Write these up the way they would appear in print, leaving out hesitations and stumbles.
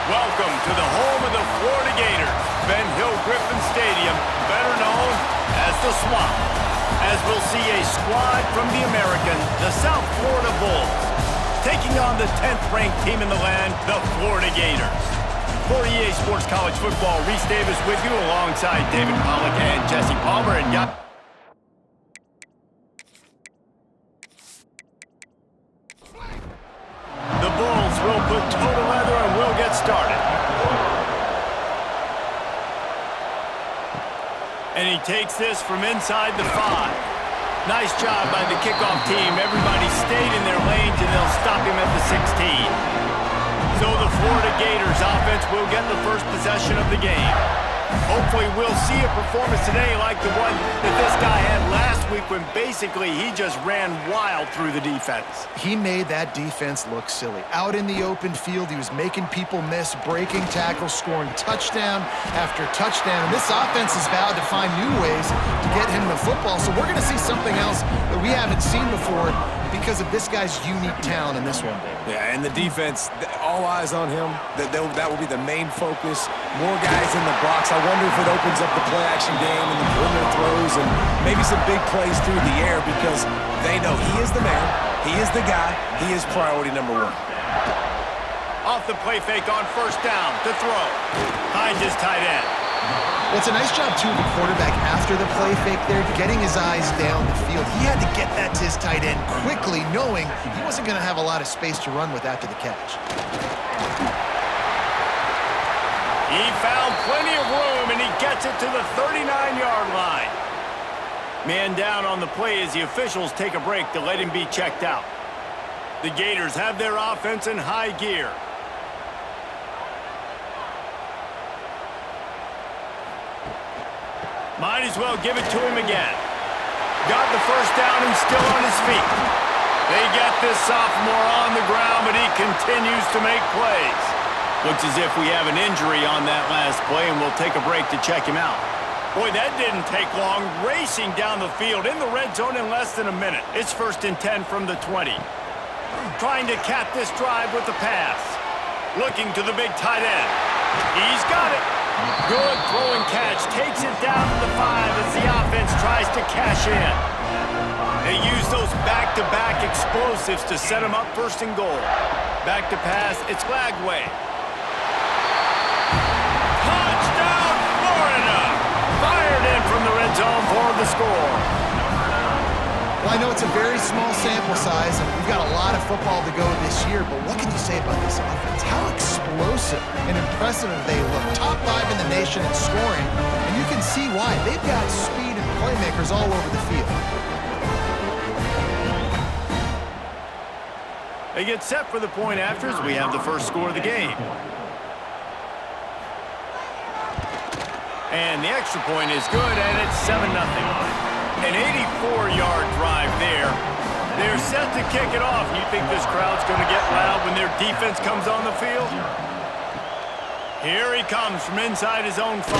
Welcome to the home of the Florida Gators, Ben Hill Griffin Stadium, better known as the Swamp, as we'll see a squad from the American, the South Florida Bulls, taking on the 10th-ranked team in the land, the Florida Gators. For EA Sports College Football, Reese Davis with you alongside David Pollack and Jesse Palmer. And the Bulls will put total leather and we'll get started. And he takes this from inside the 5. Nice job by the kickoff team. Everybody stayed in their lanes and they'll stop him at the 16. So the Florida Gators offense will get the first possession of the game. Hopefully we'll see a performance today like the one that this guy had last week when basically he just ran wild through the defense. He made that defense look silly. Out in the open field, he was making people miss, breaking tackles, scoring touchdown after touchdown. And this offense has vowed to find new ways to get him the football. So we're going to see something else that we haven't seen before because of this guy's unique talent in this one. Yeah, and the defense, all eyes on him. That will be the main focus. More guys in the box. I wonder if it opens up the play-action game and the perimeter throws and maybe some big plays through the air because they know he is the man, he is the guy, he is priority number 1. Off the play fake on first down to throw. Finds his tight end. Well, it's a nice job, too, of the quarterback after the play fake there, getting his eyes down the field. He had to get that to his tight end quickly, knowing he wasn't going to have a lot of space to run with after the catch. He found plenty of room, and he gets it to the 39-yard line. Man down on the play as the officials take a break to let him be checked out. The Gators have their offense in high gear. Might as well give it to him again. Got the first down and still on his feet. They get this sophomore on the ground, but he continues to make plays. Looks as if we have an injury on that last play, and we'll take a break to check him out. Boy, that didn't take long. Racing down the field in the red zone in less than a minute. It's 1st and 10 from the 20. Trying to cap this drive with the pass. Looking to the big tight end. He's got it. Good throw and catch. Takes it down to the 5 as the offense tries to cash in. They use those back-to-back explosives to set them up 1st and goal. Back to pass. It's Lagway. Touchdown, Florida! Fired in from the red zone for the score. Well, I know it's a very small sample size, and we've got a lot of football to go this year, but what can you say about this offense? How explosive and impressive they look. Top 5 in the nation in scoring, and you can see why. They've got speed and playmakers all over the field. They get set for the point after as we have the first score of the game. And the extra point is good, and it's 7-0. An 84-yard drive there. They're set to kick it off. You think this crowd's going to get loud when their defense comes on the field? Here he comes from inside his own 5.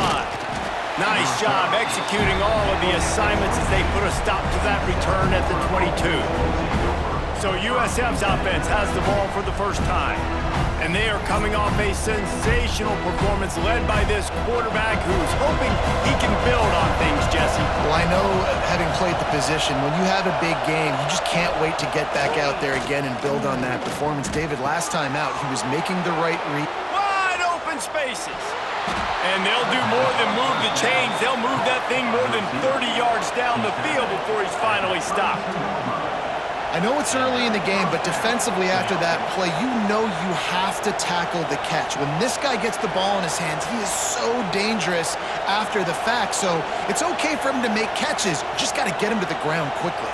Nice job executing all of the assignments as they put a stop to that return at the 22. So USF's offense has the ball for the first time. And they are coming off a sensational performance led by this quarterback who's hoping he can build on things, Jesse. Well, I know, having played the position, when you have a big game, you just can't wait to get back out there again and build on that performance. David, last time out, he was making the right read. Wide open spaces. And they'll do more than move the chains. They'll move that thing more than 30 yards down the field before he's finally stopped. I know it's early in the game, but defensively after that play, you know you have to tackle the catch. When this guy gets the ball in his hands, he is so dangerous after the fact. So it's okay for him to make catches. Just got to get him to the ground quickly.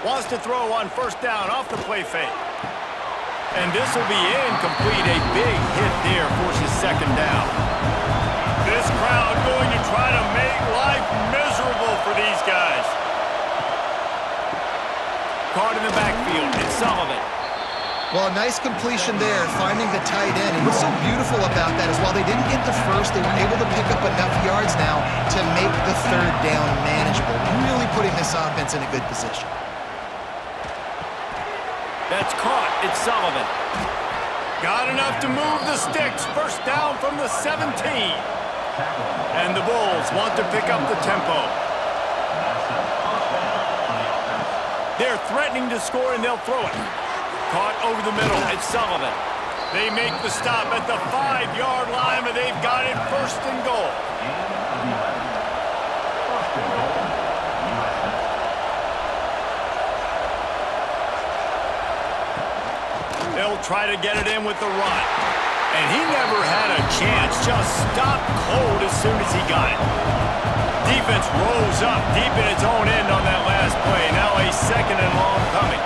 Wants to throw on first down off the play fake. And this will be incomplete. A big hit there forces 2nd down. This crowd going to try to make life miserable for these guys. Caught in the backfield, it's Sullivan. Well, a nice completion there, finding the tight end. And what's so beautiful about that is while they didn't get the first, they were able to pick up enough yards now to make the 3rd down manageable, really putting this offense in a good position. That's caught. It's Sullivan. Got enough to move the sticks. First down from the 17. And the Bulls want to pick up the tempo. They're threatening to score, and they'll throw it. Caught over the middle. It's Sullivan. They make the stop at the 5-yard line, but they've got it first and goal. They'll try to get it in with the run. And he never had a chance. Just stopped cold as soon as he got it. Defense rose up deep in its own end on that last play. Now a second and long coming.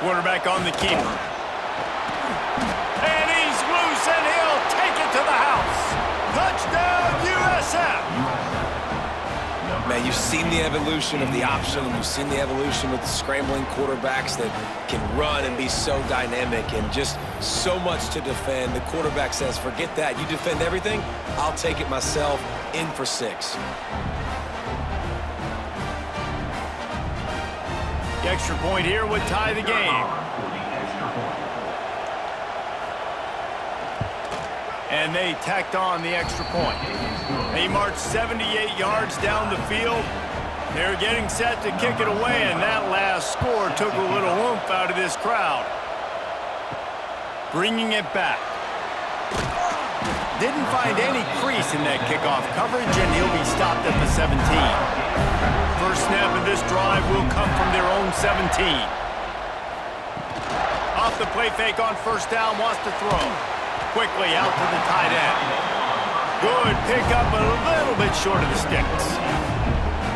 Quarterback on the keeper. And he's loose, and he'll take it to the house. Touchdown, USF. Man, you've seen the evolution of the option, and you've seen the evolution with the scrambling quarterbacks that can run and be so dynamic and just so much to defend. The quarterback says, forget that. You defend everything, I'll take it myself. In for 6. The extra point here would tie the game. And they tacked on the extra point. They marched 78 yards down the field. They're getting set to kick it away, and that last score took a little oomph out of this crowd. Bringing it back. Didn't find any crease in that kickoff coverage, and he'll be stopped at the 17. First snap of this drive will come from their own 17. Off the play fake on first down, wants to throw. Quickly out to the tight end. Good pickup, but a little bit short of the sticks.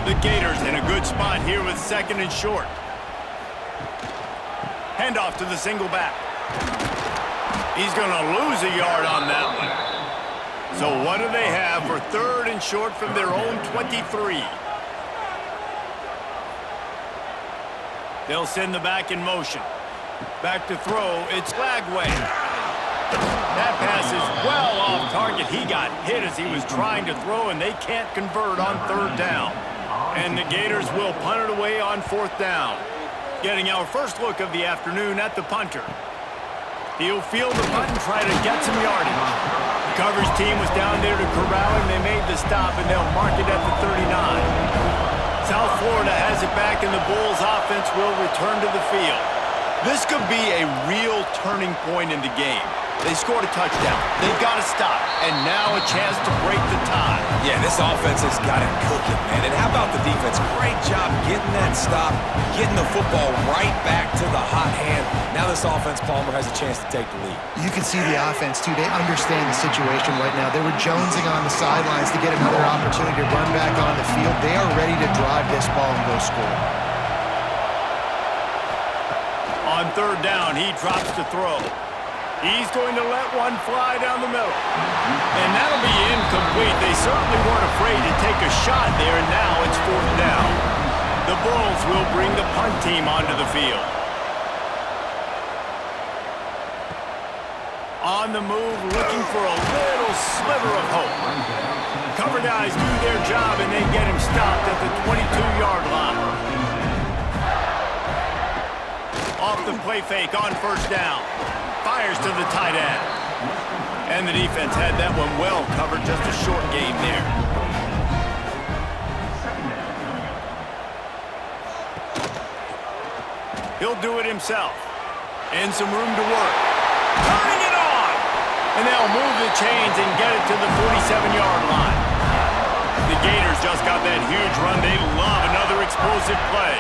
The Gators in a good spot here with second and short. Handoff to the single back. He's going to lose a yard on that one. So what do they have for third and short from their own 23? They'll send the back in motion. Back to throw, it's Lagway. That pass is well off target. He got hit as he was trying to throw, and they can't convert on third down. And the Gators will punt it away on fourth down. Getting our first look of the afternoon at the punter. He'll field the punt and try to get some yardage. The coverage team was down there to corral him. They made the stop, and they'll mark it at the 39. South Florida has it back, and the Bulls offense will return to the field. This could be a real turning point in the game. They scored a touchdown. They've got to stop, and now a chance to break the tie. Yeah, this offense has got it cooking, man. And how about the defense? Great job getting that stop, getting the football right back to the hot hand. Now this offense, Palmer, has a chance to take the lead. You can see the offense, too. They understand the situation right now. They were jonesing on the sidelines to get another opportunity to run back on the field. They are ready to drive this ball and go score. On third down, he drops to throw. He's going to let one fly down the middle. And that'll be incomplete. They certainly weren't afraid to take a shot there, and now it's fourth down. The Bulls will bring the punt team onto the field. On the move, looking for a little sliver of hope. Cover guys do their job, and they get him stopped at the 22-yard line. Off the play fake on first down. Fires to the tight end. And the defense had that one well covered, just a short gain there. He'll do it himself. And some room to work. Turning it on! And they'll move the chains and get it to the 47-yard line. The Gators just got that huge run. They love another explosive play.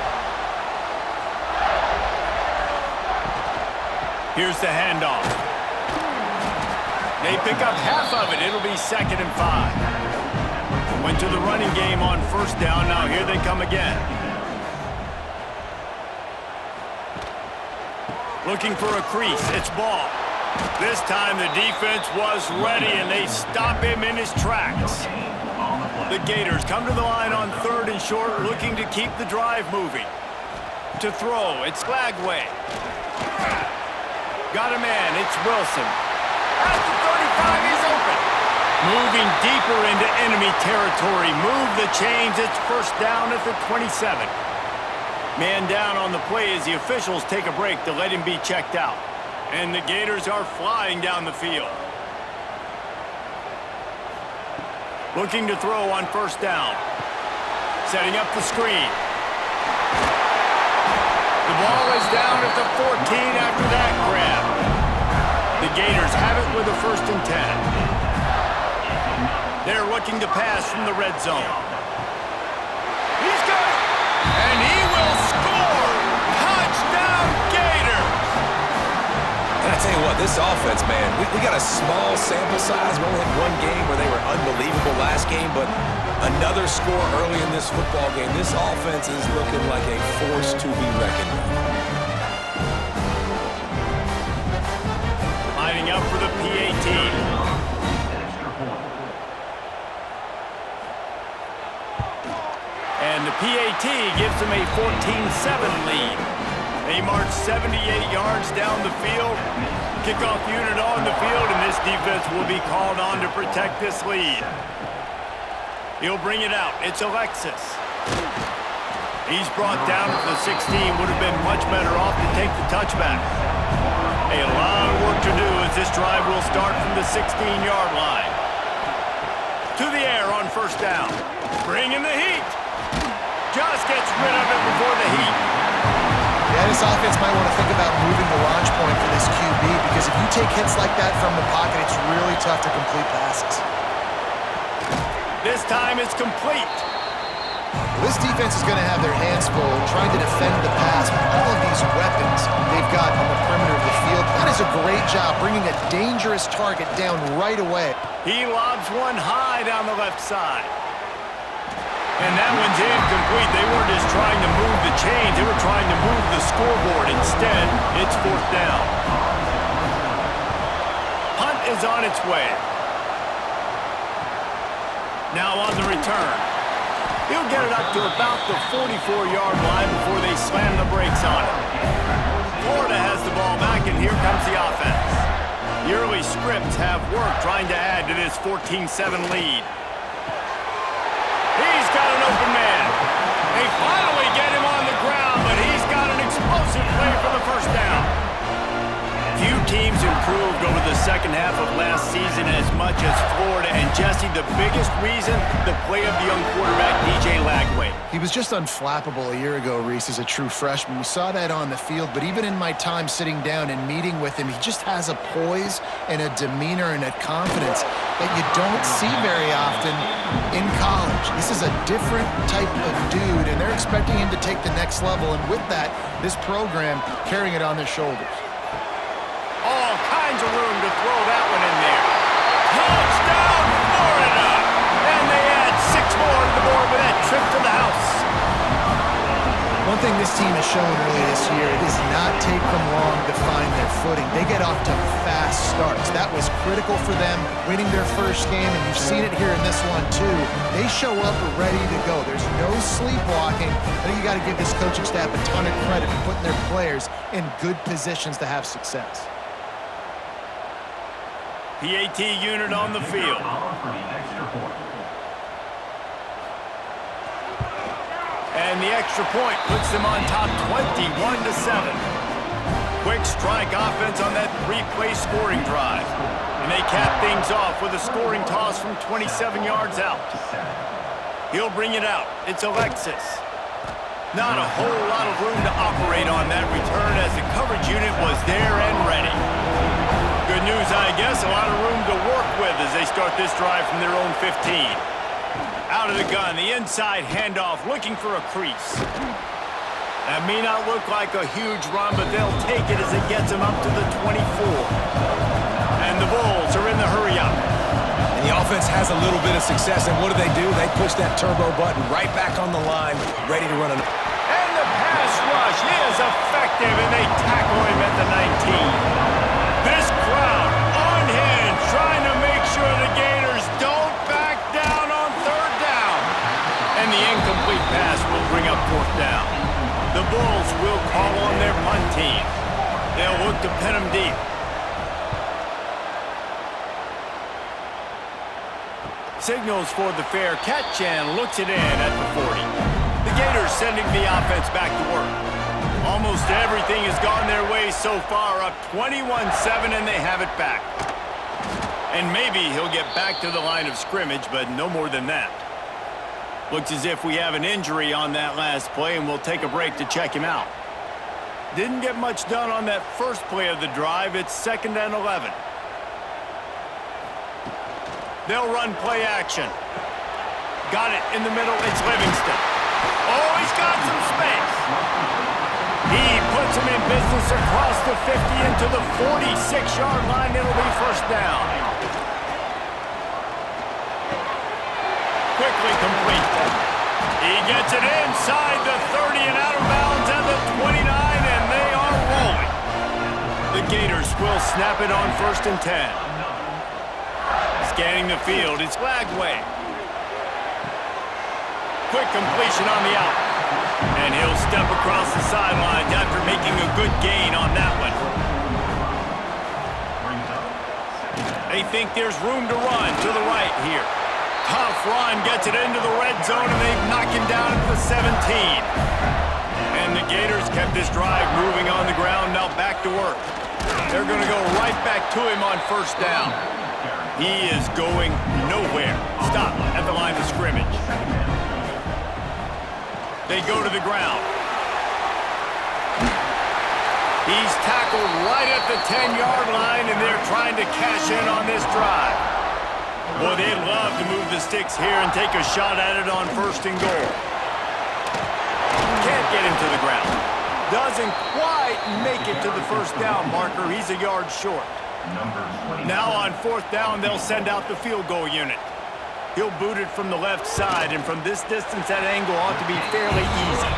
Here's the handoff. They pick up half of it. It'll be 2nd and 5. Went to the running game on first down. Now here they come again. Looking for a crease. It's Ball. This time the defense was ready, and they stop him in his tracks. The Gators come to the line on third and short, looking to keep the drive moving. To throw, it's Lagway. Got a man, it's Wilson. At the 35, he's open. Moving deeper into enemy territory. Move the chains, it's first down at the 27. Man down on the play as the officials take a break to let him be checked out. And the Gators are flying down the field. Looking to throw on first down. Setting up the screen. The ball is down at the 14 after that grab. The Gators have it with a 1st and 10. They're looking to pass from the red zone. He's got it! And he will score! Touchdown, Gators! And I tell you what, this offense, man, we got a small sample size. We only had one game where they were unbelievable last game, but another score early in this football game. This offense is looking like a force to be reckoned with. Lining up for the PAT. And the PAT gives them a 14-7 lead. They march 78 yards down the field. Kickoff unit on the field, and this defense will be called on to protect this lead. He'll bring it out. It's Alexis. He's brought down to the 16. Would have been much better off to take the touchback. A lot of work to do as this drive will start from the 16-yard line. To the air on first down. Bringing the heat. Just gets rid of it before the heat. Yeah, this offense might want to think about moving the launch point for this QB, because if you take hits like that from the pocket, it's really tough to complete passes. This time it's complete. This defense is going to have their hands full trying to defend the pass with all of these weapons they've got on the perimeter of the field. That is a great job bringing a dangerous target down right away. He lobs one high down the left side. And that one's incomplete. They weren't just trying to move the chains. They were trying to move the scoreboard. Instead, it's 4th down. Punt is on its way. Now on the return. He'll get it up to about the 44-yard line before they slam the brakes on it. Florida has the ball back, and here comes the offense. The early scripts have worked trying to add to this 14-7 lead. He's got an open man. They finally get him on the ground, but he's got an explosive play for the 1st down. Few teams improved over the second half of last season as much as Florida. And Jesse, the biggest reason, the play of the young quarterback, DJ Lagway. He was just unflappable a year ago, Reese, as a true freshman. We saw that on the field, but even in my time sitting down and meeting with him, he just has a poise and a demeanor and a confidence that you don't see very often in college. This is a different type of dude, and they're expecting him to take the next level, and with that, this program carrying it on their shoulders. All kinds of room to throw that one in there. Touchdown, Florida! And they add 6 more to the board with that trip to the house. One thing this team has shown early this year, it does not take them long to find their footing. They get off to fast starts. That was critical for them, winning their first game, and you've seen it here in this one too. They show up ready to go. There's no sleepwalking. I think you got to give this coaching staff a ton of credit for putting their players in good positions to have success. PAT unit on the field. And the extra point puts them on top 21-7. Quick strike offense on that 3-play scoring drive. And they cap things off with a scoring toss from 27 yards out. He'll bring it out. It's Alexis. Not a whole lot of room to operate on that return as the coverage unit was there and ready. Good news, I guess, a lot of room to work with as they start this drive from their own 15. Out of the gun, the inside handoff, looking for a crease. That may not look like a huge run, but they'll take it as it gets them up to the 24. And the Bulls are in the hurry up. And the offense has a little bit of success, and what do? They push that turbo button right back on the line, ready to run an... And the pass rush is effective, and they tackle him at the 19. This crowd unhinged, trying to make sure the Gators don't back down on 3rd down. And the incomplete pass will bring up 4th down. The Bulls will call on their punt team. They'll look to pin them deep. Signals for the fair catch and looks it in at the 40. The Gators sending the offense back to work. Almost everything has gone their way so far, up 21-7, and they have it back. And maybe he'll get back to the line of scrimmage, but no more than that. Looks as if we have an injury on that last play, and we'll take a break to check him out. Didn't get much done on that first play of the drive. It's 2nd and 11. They'll run play action. Got it in the middle. It's Livingston. Oh, he's got some space. He puts him in business across the 50 into the 46-yard line. It'll be first down. Quickly complete. He gets it inside the 30 and out of bounds at the 29, and they are rolling. The Gators will snap it on 1st and 10. Scanning the field, it's Lagway. Quick completion on the out. And he'll step across the sidelines after making a good gain on that one. They think there's room to run to the right here. Tough run, gets it into the red zone, and they knock him down at the 17. And the Gators kept this drive moving on the ground, now back to work. They're going to go right back to him on 1st down. He is going nowhere. Stop at the line of scrimmage. They go to the ground. He's tackled right at the 10-yard line, and they're trying to cash in on this drive. Boy, they'd love to move the sticks here and take a shot at it on 1st and goal. Can't get him to the ground. Doesn't quite make it to the 1st down marker. He's a yard short. Now on 4th down, they'll send out the field goal unit. He'll boot it from the left side, and from this distance, that angle ought to be fairly easy.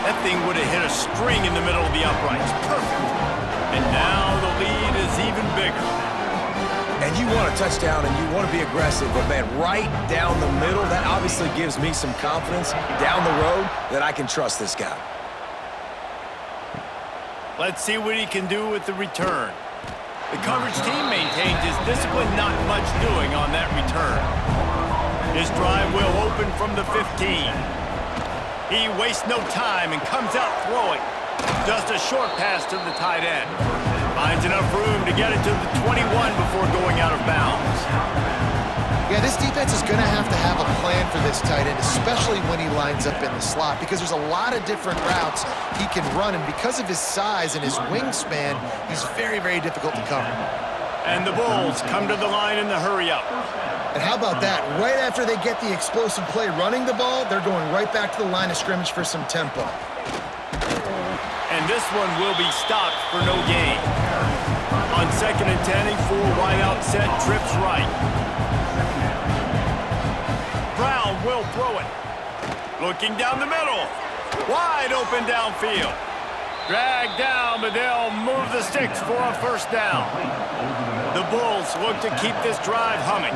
That thing would have hit a string in the middle of the uprights. Perfect. And now the lead is even bigger. And you want a touchdown, and you want to be aggressive, but, man, right down the middle, that obviously gives me some confidence down the road that I can trust this guy. Let's see what he can do with the return. The coverage team maintains his discipline, not much doing on that return. His drive will open from the 15. He wastes no time and comes out throwing. Just a short pass to the tight end. Finds enough room to get it to the 21 before going out of bounds. Yeah, this defense is going to have a plan for this tight end, especially when he lines up in the slot, because there's a lot of different routes he can run, and because of his size and his wingspan, he's very, very difficult to cover. And the Bulls come to the line in the hurry-up. And how about that? Right after they get the explosive play running the ball, they're going right back to the line of scrimmage for some tempo. And this one will be stopped for no gain. On 2nd and 10, a full wide-out set, trips right. Brown will throw it. Looking down the middle. Wide open downfield. Dragged down, but they'll move the sticks for a 1st down. The Bulls look to keep this drive humming.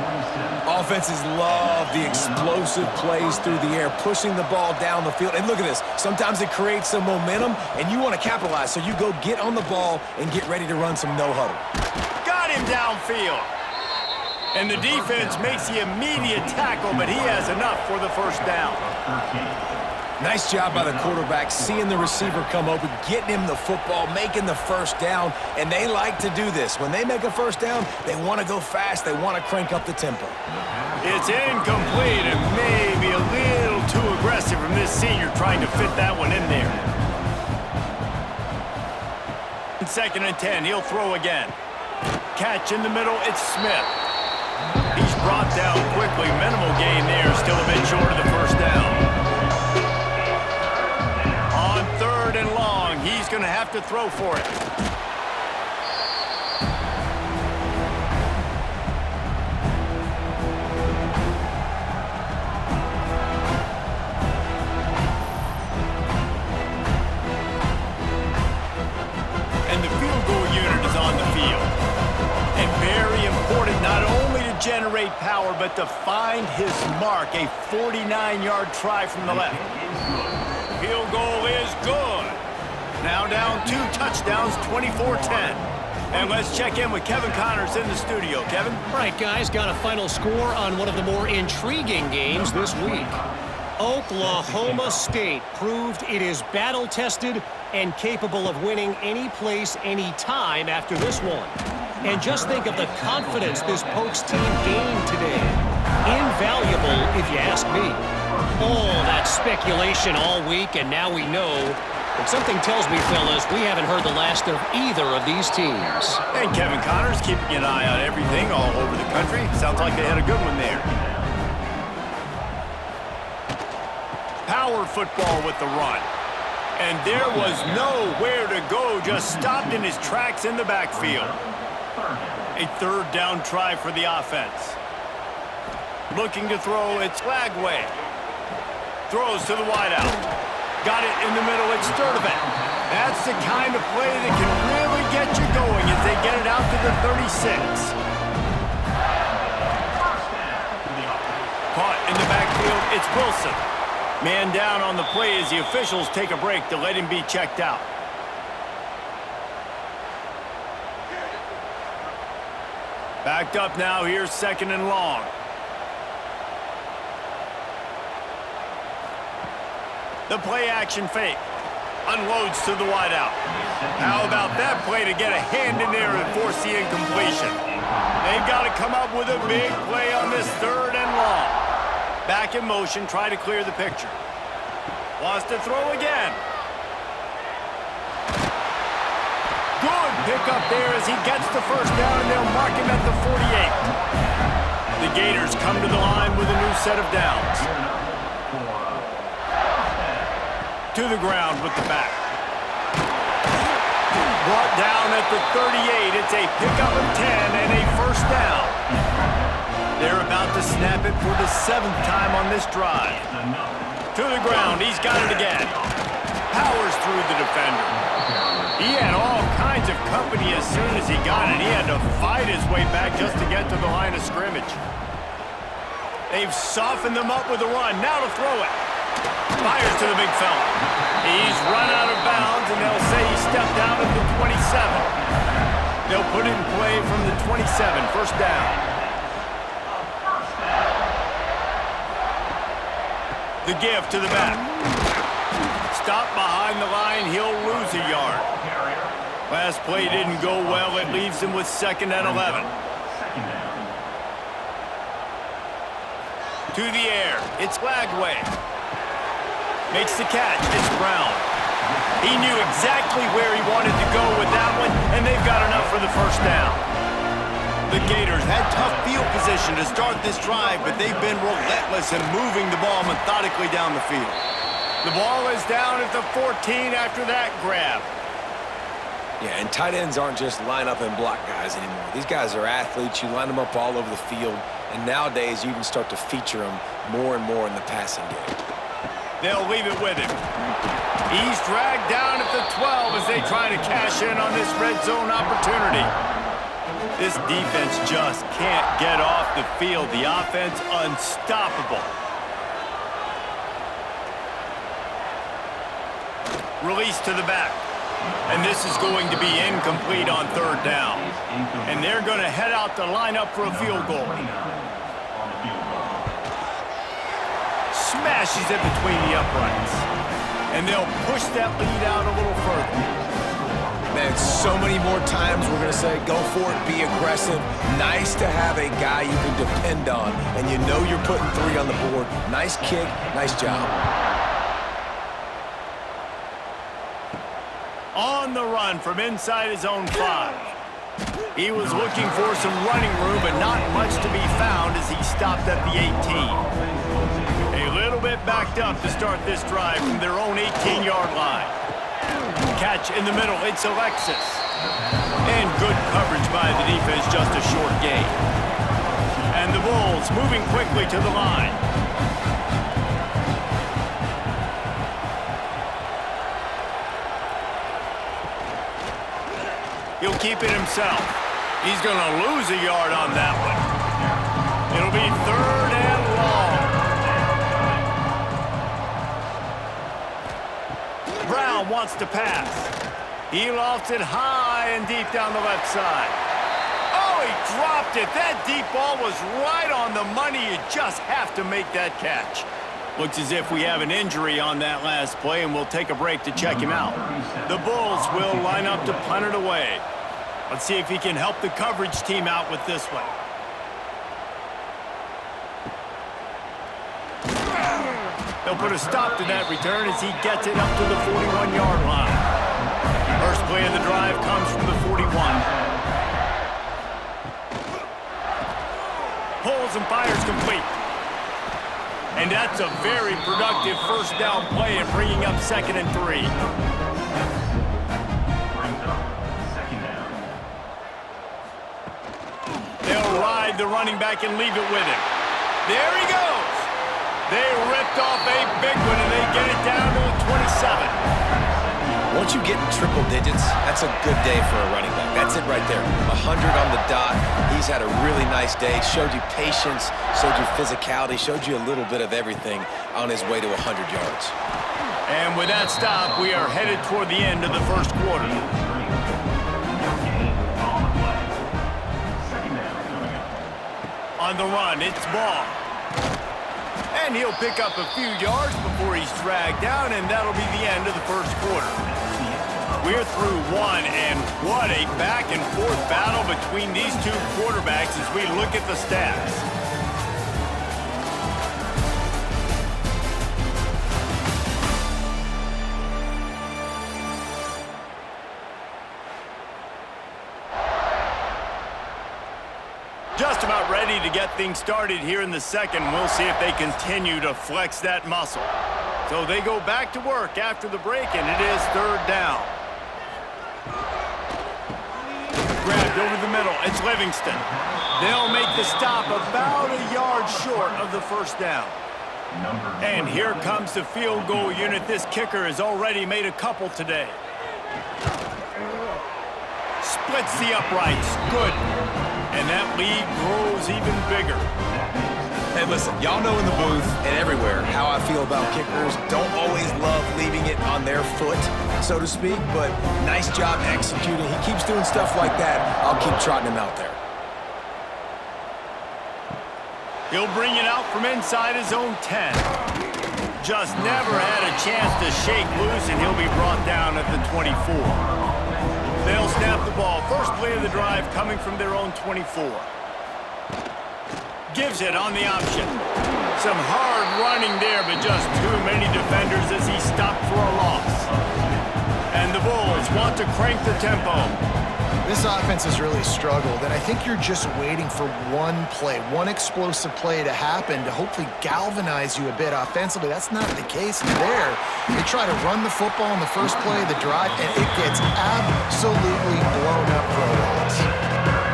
Offenses love the explosive plays through the air, pushing the ball down the field. And look at this. Sometimes it creates some momentum, and you want to capitalize. So you go get on the ball and get ready to run some no-huddle. Got him downfield. And the defense makes the immediate tackle, but he has enough for the 1st down. Nice job by the quarterback, seeing the receiver come open, getting him the football, making the 1st down, and they like to do this. When they make a 1st down, they want to go fast, they want to crank up the tempo. It's incomplete and maybe a little too aggressive from this senior trying to fit that one in there. 2nd and 10, he'll throw again. Catch in the middle, it's Smith. He's brought down quickly. Minimal gain there, still a bit short of the 1st down. On 3rd and long, he's going to have to throw for it. And the field goal unit is on the field. And very important, not only to generate power, but to find his mark. A 49-yard try from the left. Field goal is good. Now down 2 touchdowns, 24-10. And let's check in with Kevin Connors in the studio. Kevin? All right, guys, got a final score on one of the more intriguing games this week. Oklahoma State proved it is battle-tested and capable of winning any place, any time after this one. And just think of the confidence this Pokes team gained today. Invaluable, if you ask me. All that speculation all week, and now we know. But something tells me, fellas, we haven't heard the last of either of these teams. And Kevin Connor's keeping an eye on everything all over the country. Sounds like they had a good one there. Power football with the run. And there was nowhere to go, just stopped in his tracks in the backfield. A third down try for the offense. Looking to throw, it's Lagway. Throws to the wideout. Got it in the middle, it's Sturdivant. That's the kind of play that can really get you going as they get it out to the 36. Caught in the backfield, it's Wilson. Man down on the play as the officials take a break to let him be checked out. Backed up now, here's 2nd and long. The play action fake. Unloads to the wideout. How about that play to get a hand in there and force the incompletion? They've got to come up with a big play on this 3rd and long. Back in motion, try to clear the picture. Wants to throw again. Good pickup there as he gets the 1st down, and they'll mark him at the 48. The Gators come to the line with a new set of downs. To the ground with the back. Brought down at the 38. It's a pickup of 10 and a 1st down. They're about to snap it for the 7th time on this drive. To the ground, he's got it again. Powers through the defender. He had all kinds of company as soon as he got it. He had to fight his way back just to get to the line of scrimmage. They've softened them up with a run. Now to throw it. Fires to the big fella. He's run out of bounds, and they'll say he stepped out at the 27. They'll put it in play from the 27, 1st down. The give to the back. Stop behind the line, he'll lose a yard. Last play didn't go well, it leaves him with 2nd and 11. To the air, it's Lagway. Makes the catch, it's Brown. He knew exactly where he wanted to go with that one, and they've got enough for the 1st down. The Gators had tough field position to start this drive, but they've been relentless in moving the ball methodically down the field. The ball is down at the 14 after that grab. Yeah, and tight ends aren't just line up and block guys anymore. These guys are athletes. You line them up all over the field, and nowadays you can start to feature them more and more in the passing game. They'll leave it with him. He's dragged down at the 12 as they try to cash in on this red zone opportunity. This defense just can't get off the field. The offense unstoppable. Release to the back. And this is going to be incomplete on 3rd down. And they're going to head out to line up for a field goal. Smashes it between the uprights. And they'll push that lead out a little further. Man, so many more times we're going to say, go for it, be aggressive. Nice to have a guy you can depend on, and you know you're putting 3 on the board. Nice kick, nice job. On the run from inside his own 5. He was looking for some running room, but not much to be found as he stopped at the 18. A little bit backed up to start this drive from their own 18-yard line. Catch in the middle, it's Alexis. And good coverage by the defense, just a short gain. And the Bulls moving quickly to the line. He'll keep it himself. He's going to lose a yard on that one. It'll be 3rd and long. Brown wants to pass. He lofts it high and deep down the left side. Oh, he dropped it. That deep ball was right on the money. You just have to make that catch. Looks as if we have an injury on that last play, and we'll take a break to check him out. The Bulls will line up to punt it away. Let's see if he can help the coverage team out with this one. They'll put a stop to that return as he gets it up to the 41-yard line. First play of the drive comes from the 41. Pulls and fires complete. And that's a very productive first down play and bringing up 2nd and 3. They'll ride the running back and leave it with him. There he goes. They ripped off a big one, and they get it down to the 27. Once you get in triple digits, that's a good day for a running back. That's it right there. 100 on the dot. He's had a really nice day. Showed you patience, showed you physicality, showed you a little bit of everything on his way to 100 yards. And with that stop, we are headed toward the end of the first quarter. On the run, it's Ball. And he'll pick up a few yards before he's dragged down, and that'll be the end of the first quarter. We're through one, and what a back-and-forth battle between these two quarterbacks as we look at the stats. Just about ready to get things started here in the second. We'll see if they continue to flex that muscle. So they go back to work after the break, and it is 3rd down. Grabbed over the middle. It's Livingston. They'll make the stop about a yard short of the first down. And here comes the field goal unit. This kicker has already made a couple today. Splits the uprights. Good. And that lead grows even bigger. Hey, listen, y'all know in the booth and everywhere how I feel about kickers. Don't always love leaving it on their foot, so to speak, but nice job executing. He keeps doing stuff like that. I'll keep trotting him out there. He'll bring it out from inside his own 10. Just never had a chance to shake loose, and he'll be brought down at the 24. They'll snap the ball. First play of the drive coming from their own 24. Gives it on the option. Some hard running there, but just too many defenders as he stopped for a loss. And the Bulls want to crank the tempo. This offense has really struggled, and I think you're just waiting for one play, one explosive play to happen to hopefully galvanize you a bit offensively. That's not the case there. They try to run the football in the first play of the drive, and it gets absolutely blown up for a loss.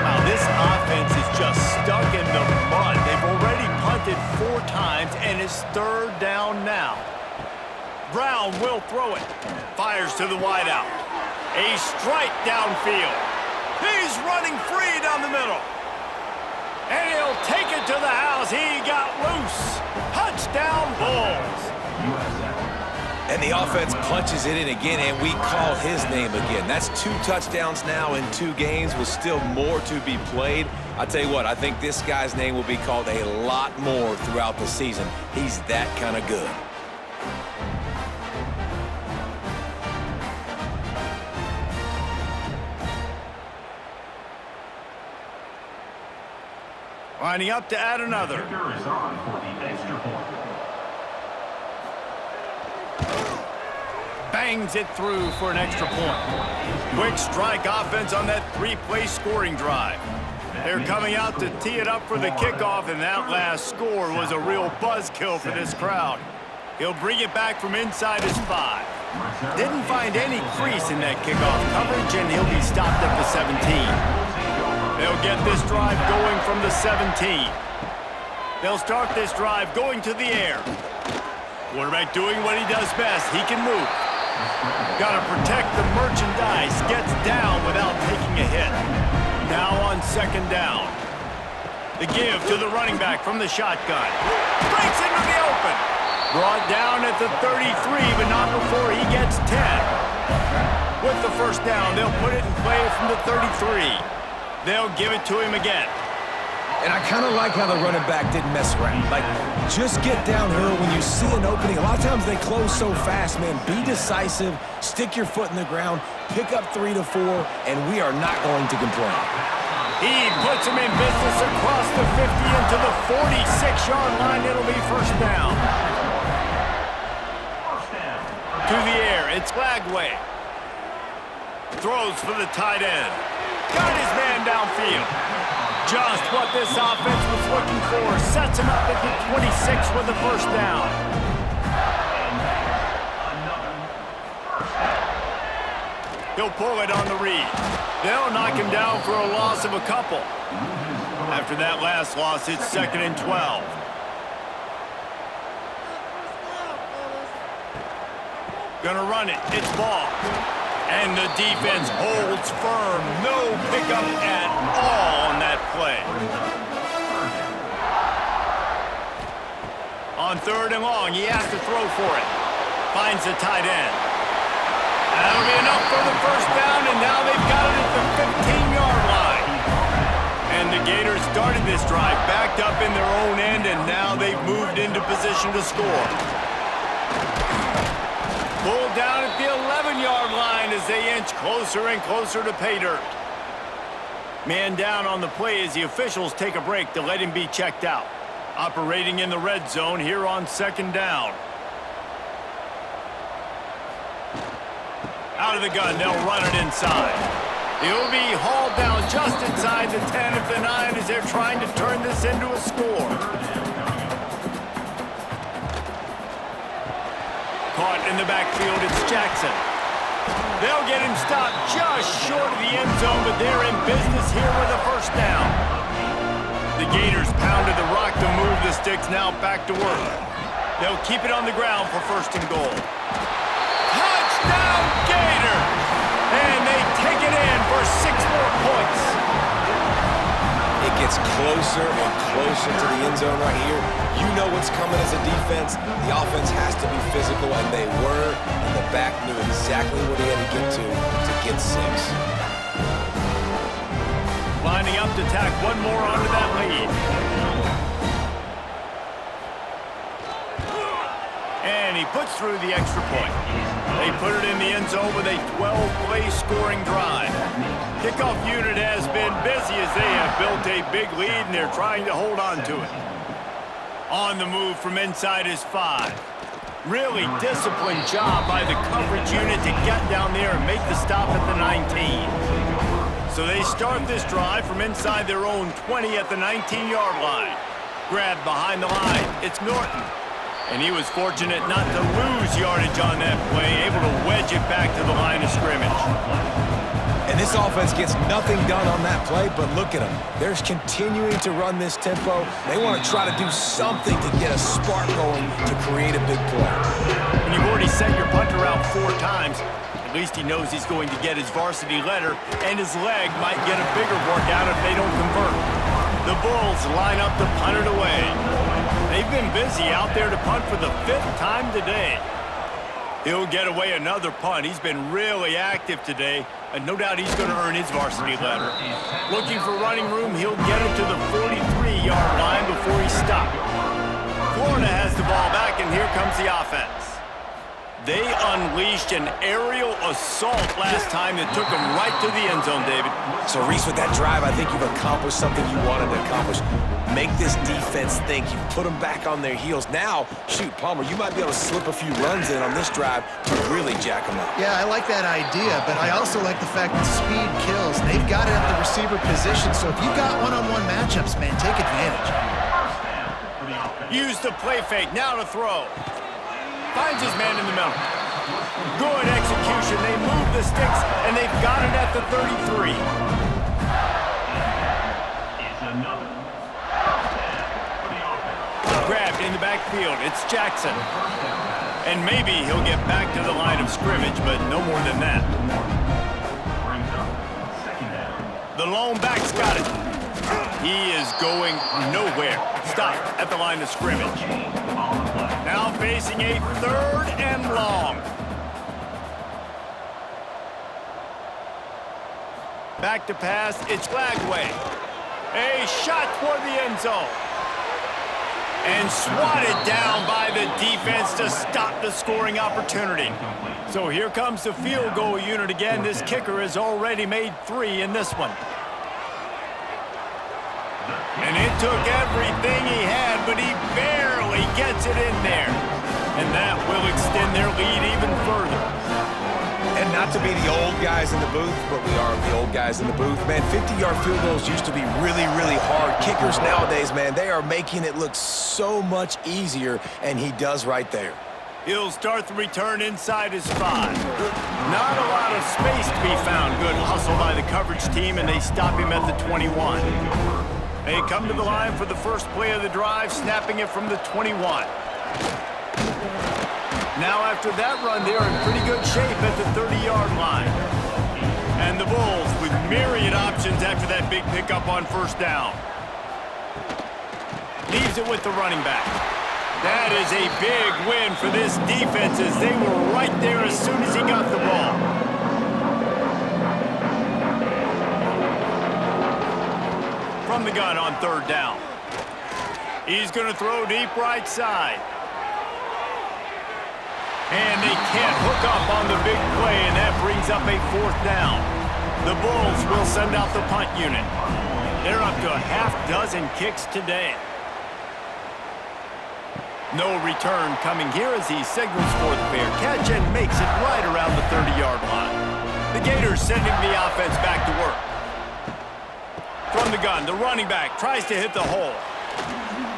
Wow, this offense is just stuck in the mud. They've already punted 4 times, and it's 3rd down now. Brown will throw it. Fires to the wideout. A strike downfield. He's running free down the middle. And he'll take it to the house. He got loose. Touchdown, Bulls. And the offense punches it in again, and we call his name again. That's 2 touchdowns now in 2 games with still more to be played. I tell you what, I think this guy's name will be called a lot more throughout the season. He's that kind of good. Lining up to add another. Bangs it through for an extra point. Quick strike offense on that 3-play scoring drive. They're coming out to tee it up for the kickoff, and that last score was a real buzzkill for this crowd. He'll bring it back from inside his 5. Didn't find any crease in that kickoff coverage, and he'll be stopped at the 17. They'll get this drive going from the 17. They'll start this drive going to the air. Quarterback doing what he does best. He can move. Got to protect the merchandise. Gets down without taking a hit. Now on 2nd down. The give to the running back from the shotgun. Breaks into the open. Brought down at the 33, but not before he gets 10. With the first down, they'll put it in play from the 33. They'll give it to him again. And I kind of like how the running back didn't mess around. Like, just get downhill when you see an opening. A lot of times they close so fast, man. Be decisive, stick your foot in the ground, pick up 3 to 4, and we are not going to complain. He puts him in business across the 50 into the 46-yard line. It'll be first down. To the air, it's Glagway. Throws for the tight end. Got his man downfield. Just what this offense was looking for. Sets him up at the 26 with the first down. He'll pull it on the read. They'll knock him down for a loss of a couple. After that last loss, it's 2nd and 12. Gonna run it. It's ball. And the defense holds firm. No pickup at all on that play. On 3rd and long, he has to throw for it. Finds the tight end. That'll be enough for the first down, and now they've got it at the 15-yard line. And the Gators started this drive backed up in their own end, and now they've moved into position to score. Pulled down at the 11-yard line as they inch closer and closer to pay dirt. Man down on the play as the officials take a break to let him be checked out. Operating in the red zone here on 2nd down. Out of the gun, they'll run it inside. He'll be hauled down just inside the 10 of the 9 as they're trying to turn this into a score. Caught in the backfield, it's Jackson. They'll get him stopped just short of the end zone, but they're in business here with a first down. The Gators pounded the rock to move the sticks, now back to work. They'll keep it on the ground for 1st and goal. Touchdown Gators! And they take it in for 6 more points. It gets closer and closer to the end zone right here. You know what's coming as a defense. The offense has to be physical, and they were. And the back knew exactly what he had to get to get 6. Lining up to tack one more onto that lead. And he puts through the extra point. They put it in the end zone with a 12-play scoring drive. Kickoff unit has been busy as they have built a big lead, and they're trying to hold on to it. On the move from inside is 5. Really disciplined job by the coverage unit to get down there and make the stop at the 19. So they start this drive from inside their own 20 at the 19-yard line. Grabbed behind the line, it's Norton. And he was fortunate not to lose yardage on that play, able to wedge it back to the line of scrimmage. And this offense gets nothing done on that play, but look at them. They're continuing to run this tempo. They want to try to do something to get a spark going to create a big play. When you've already sent your punter out 4 times, at least he knows he's going to get his varsity letter, and his leg might get a bigger workout if they don't convert. The Bulls line up to punt it away. They've been busy out there to punt for the 5th time today. He'll get away another punt. He's been really active today, and no doubt he's going to earn his varsity letter. Looking for running room, he'll get it to the 43-yard line before he's stopped. Florida has the ball back, and here comes the offense. They unleashed an aerial assault last time that took them right to the end zone, David. So, Reese, with that drive, I think you've accomplished something you wanted to accomplish. Make this defense think. You've put them back on their heels. Now, shoot, Palmer, you might be able to slip a few runs in on this drive to really jack them up. Yeah, I like that idea, but I also like the fact that speed kills. They've got it at the receiver position, so if you've got one-on-one matchups, man, take advantage. Use the play fake, now to throw. Finds his man in the middle. Good execution. They move the sticks, and they've got it at the 33. Grabbed in the backfield. It's Jackson. And maybe he'll get back to the line of scrimmage, but no more than that. The lone back's got it. He is going nowhere. Stop at the line of scrimmage. Now facing a 3rd and long. Back to pass, it's Glagway. A shot toward the end zone. And swatted down by the defense to stop the scoring opportunity. So here comes the field goal unit again. This kicker has already made 3 in this one. And it took everything he had, but he barely gets it in there. And that will extend their lead even further. And not to be the old guys in the booth, but we are the old guys in the booth. Man, 50-yard field goals used to be really, really hard. Kickers nowadays, man, they are making it look so much easier, and he does right there. He'll start the return inside his 5. Not a lot of space to be found. Good hustle by the coverage team, and they stop him at the 21. They come to the line for the first play of the drive, snapping it from the 21. Now after that run, they're in pretty good shape at the 30-yard line. And the Bulls with myriad options after that big pickup on first down. Leaves it with the running back. That is a big win for this defense as they were right there as soon as he got the ball. From the gun on third down. He's going to throw deep right side. And they can't hook up on the big play, and that brings up a 4th down. The Bulls will send out the punt unit. They're up to a half-dozen kicks today. No return coming here as he signals for the fair catch and makes it right around the 30-yard line. The Gators sending the offense back to work. From the gun, the running back tries to hit the hole.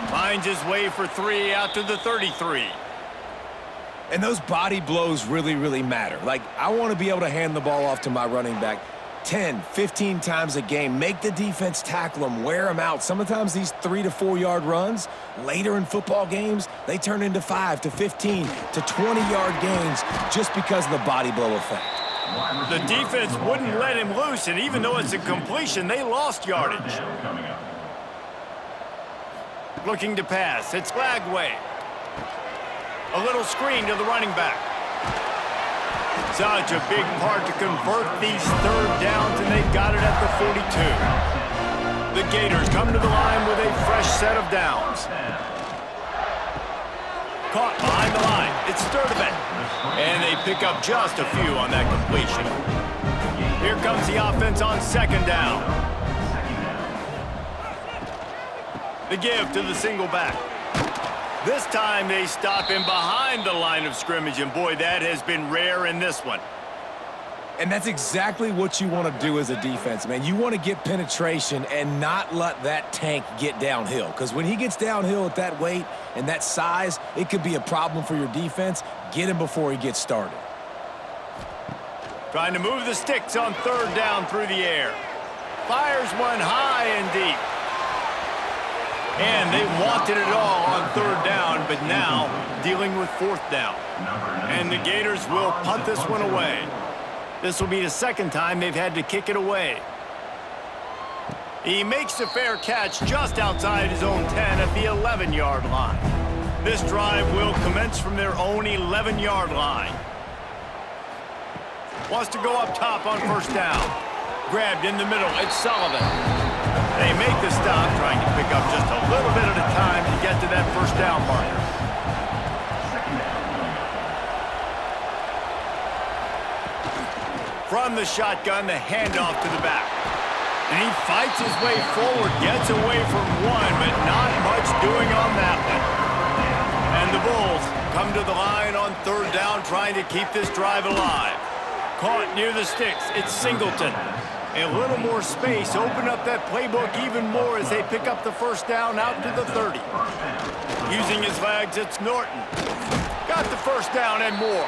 Finds his way for 3 out to the 33. And those body blows really, really matter. Like, I want to be able to hand the ball off to my running back 10, 15 times a game. Make the defense tackle them, wear them out. Sometimes these 3 to 4 yard runs, later in football games, they turn into 5 to 15 to 20-yard gains just because of the body blow effect. The defense wouldn't let him loose, and even though it's a completion, they lost yardage. Looking to pass, it's Lagway. A little screen to the running back. Such a big part to convert these third downs, and they've got it at the 42. The Gators come to the line with a fresh set of downs. Caught behind the line. It's Sturdivant. And they pick up just a few on that completion. Here comes the offense on second down. The give to the single back. This time they stop him behind the line of scrimmage, and boy, that has been rare in this one. And that's exactly what you want to do as a defense, man. You want to get penetration and not let that tank get downhill. Because when he gets downhill at that weight and that size, it could be a problem for your defense. Get him before he gets started. Trying to move the sticks on third down through the air. Fires one high and deep. And they wanted it all on third down, but now dealing with fourth down. And the Gators will punt this one away. This will be the second time they've had to kick it away. He makes the fair catch just outside his own 10 at the 11-yard line. This drive will commence from their own 11-yard line. Wants to go up top on first down. Grabbed in the middle, it's Sullivan. They make the stop, trying to pick up just a little bit at a time to get to that first down marker. From the shotgun, the handoff to the back. And he fights his way forward, gets away from one, but not much doing on that one. And the Bulls come to the line on third down, trying to keep this drive alive. Caught near the sticks, it's Singleton. A little more space, open up that playbook even more as they pick up the first down out to the 30. Using his legs, it's Norton. Got the first down and more.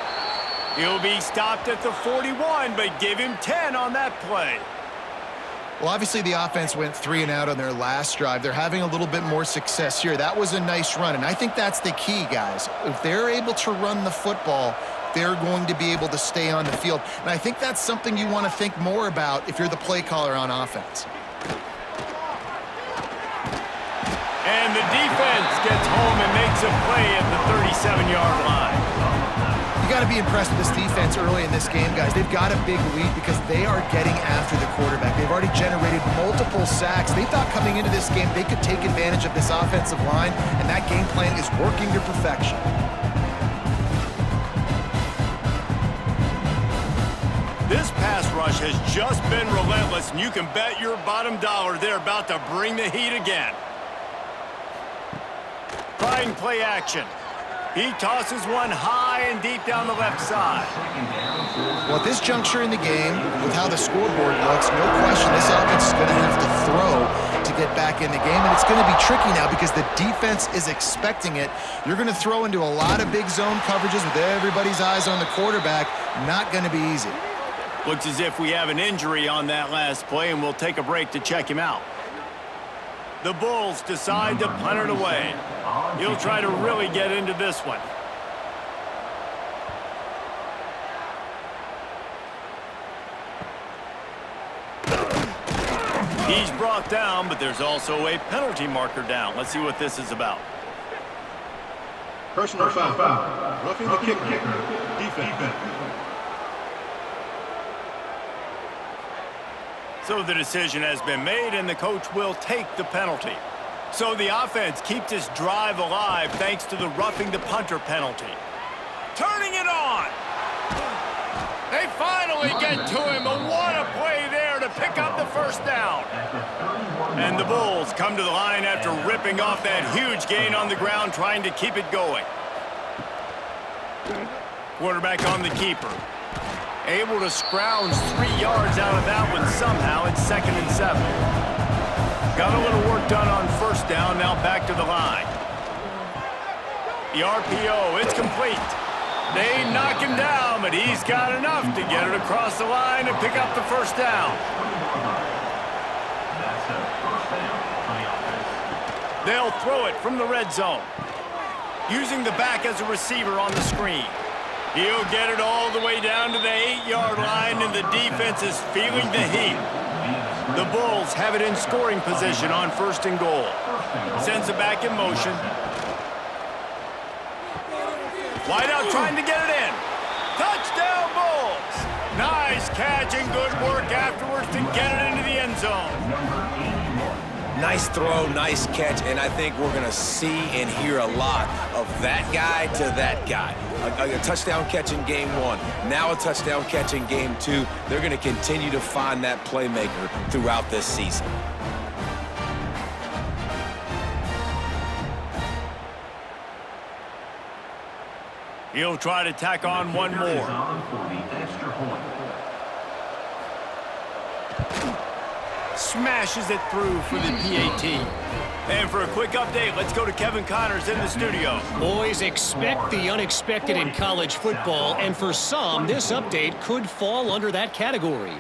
He'll be stopped at the 41, but give him 10 on that play. Well, obviously the offense went 3 and out on their last drive. They're having a little bit more success here. That was a nice run, and I think that's the key, guys. If they're able to run the football, they're going to be able to stay on the field. And I think that's something you want to think more about if you're the play caller on offense. And the defense gets home and makes a play at the 37-yard line. You got to be impressed with this defense early in this game, guys. They've got a big lead because they are getting after the quarterback. They've already generated multiple sacks. They thought coming into this game they could take advantage of this offensive line, and that game plan is working to perfection. This pass rush has just been relentless, and you can bet your bottom dollar they're about to bring the heat again. Trying play action. He tosses one high and deep down the left side. Well, at this juncture in the game, with how the scoreboard looks, no question this offense is going to have to throw to get back in the game, and it's going to be tricky now because the defense is expecting it. You're going to throw into a lot of big zone coverages with everybody's eyes on the quarterback. Not going to be easy. Looks as if we have an injury on that last play, and we'll take a break to check him out. The Bulls decide to punt it away. He'll try to really get into this one. He's brought down, but there's also a penalty marker down. Let's see what this is about. Personal foul. Roughing the kicker. Defense. So the decision has been made, and the coach will take the penalty. So the offense keeps this drive alive thanks to the roughing the punter penalty. Turning it on! They finally get to him, but what a play there to pick up the first down. And the Bulls come to the line after ripping off that huge gain on the ground, trying to keep it going. Quarterback on the keeper. Able to scrounge 3 yards out of that one somehow. It's 2nd and 7. Got a little work done on first down. Now back to the line. The RPO, it's complete. They knock him down, but he's got enough to get it across the line and pick up the first down. They'll throw it from the red zone. Using the back as a receiver on the screen. He'll get it all the way down to the 8-yard line, and the defense is feeling the heat. The Bulls have it in scoring position on 1st and goal. Sends it back in motion. Wide out trying to get it in. Touchdown, Bulls! Nice catch and good work afterwards to get it into the end zone. Nice throw, nice catch, and I think we're going to see and hear a lot of that guy to that guy. A touchdown catch in game 1, now a touchdown catch in game 2. They're going to continue to find that playmaker throughout this season. He'll try to tack on one more. Smashes it through for the PAT. And for a quick update, let's go to Kevin Connors in the studio. Boys, expect the unexpected in college football, and for some, this update could fall under that category.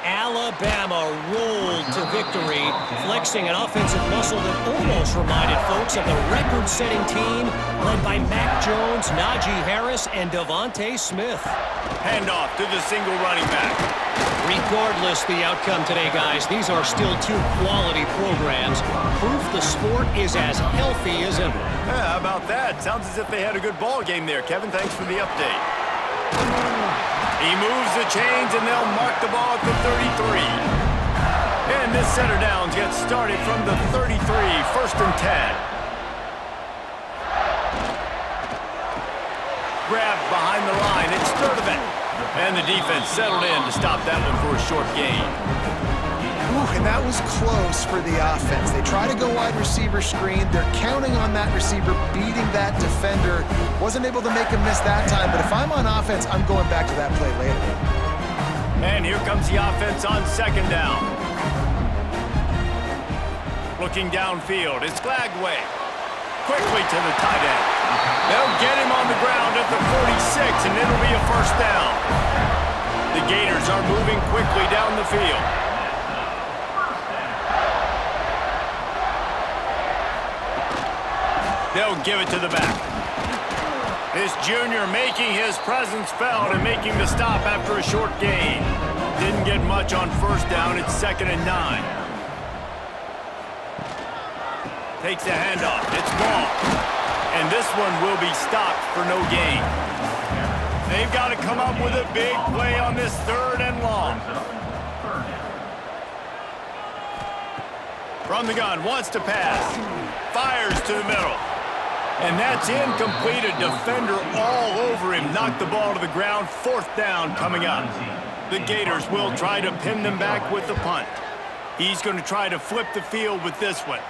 Alabama rolled to victory, flexing an offensive muscle that almost reminded folks of the record-setting team led by Mac Jones, Najee Harris, and Devontae Smith. Handoff to the single running back. Regardless the outcome today, guys, these are still 2 quality programs. Proof the sport is as healthy as ever. Yeah, how about that? Sounds as if they had a good ball game there. Kevin, thanks for the update. He moves the chains, and they'll mark the ball at the 33. And this center downs gets started from the 33, 1st and 10. Grabbed behind the line, it's Sturdivant. And the defense settled in to stop that one for a short gain. Ooh, and that was close for the offense. They try to go wide receiver screen. They're counting on that receiver beating that defender. Wasn't able to make him miss that time, but if I'm on offense, I'm going back to that play later. And here comes the offense on 2nd down. Looking downfield, it's Glagway. Quickly to the tight end. They'll get him on the ground at the 46, and it'll be a first down. The Gators are moving quickly down the field. They'll give it to the back. This junior making his presence felt and making the stop after a short gain. Didn't get much on first down. It's 2nd and 9. Takes the handoff. It's ball. And this one will be stopped for no gain. They've got to come up with a big play on this 3rd and long. From the gun, wants to pass. Fires to the middle. And that's incomplete. A defender all over him. Knocked the ball to the ground. 4th down coming up. The Gators will try to pin them back with the punt. He's going to try to flip the field with this one.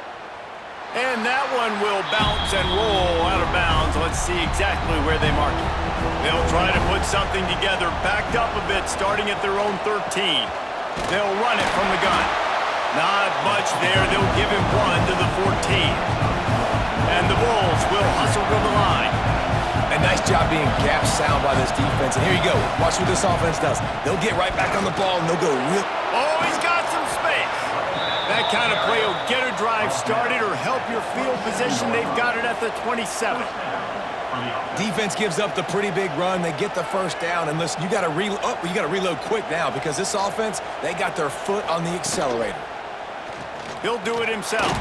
And that one will bounce and roll out of bounds. Let's see exactly where they mark it. They'll try to put something together, backed up a bit, starting at their own 13. They'll run it from the gun. Not much there. They'll give him 1 to the 14. And the Bulls will hustle to the line. A nice job being gap sound by this defense. And here you go. Watch what this offense does. They'll get right back on the ball, and they'll go real... Oh, he's got some space. That kind of play will get a drive started or help your field position. They've got it at the 27. Defense gives up the pretty big run. They get the 1st down. And listen, you got to reload quick now because this offense, they got their foot on the accelerator. He'll do it himself.